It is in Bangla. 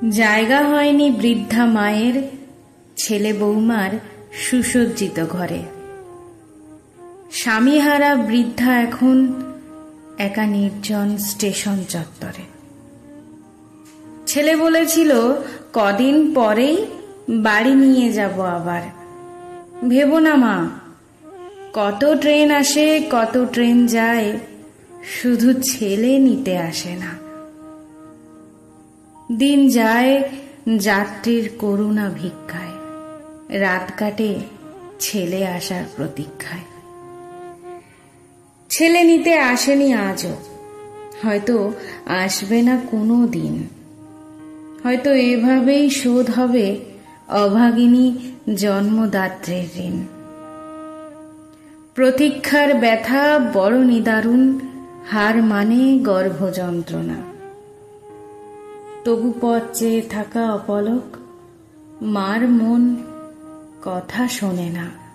জায়গা হয়নি বৃদ্ধা মায়ের ছেলে বৌমার সুসজ্জিত ঘরে। স্বামীহারা বৃদ্ধা এখন একা নির্জন স্টেশন চত্বরে। ছেলে বলেছিল কদিন পরেই বাড়ি নিয়ে যাব আবার। ভেবো না মা, কত ট্রেন আসে কত ট্রেন যায়, শুধু ছেলে নিতে আসে না। দিন যায় যাত্রীর করুণা ভিক্ষায়, রাত কাটে ছেলে আসার প্রতীক্ষায়। ছেলে নিতে আসেনি আজও, হয়তো আসবে না কোনো দিন। হয়তো এভাবেই শোধ হবে অভাগিনী জন্মদাত্রীর ঋণ। প্রতীক্ষার ব্যথা বড় নিদারুণ, হার মানে গর্ভ যন্ত্রণা। তবু পথ চেয়ে থাকা অপলক, মার মন কথা শোনে না।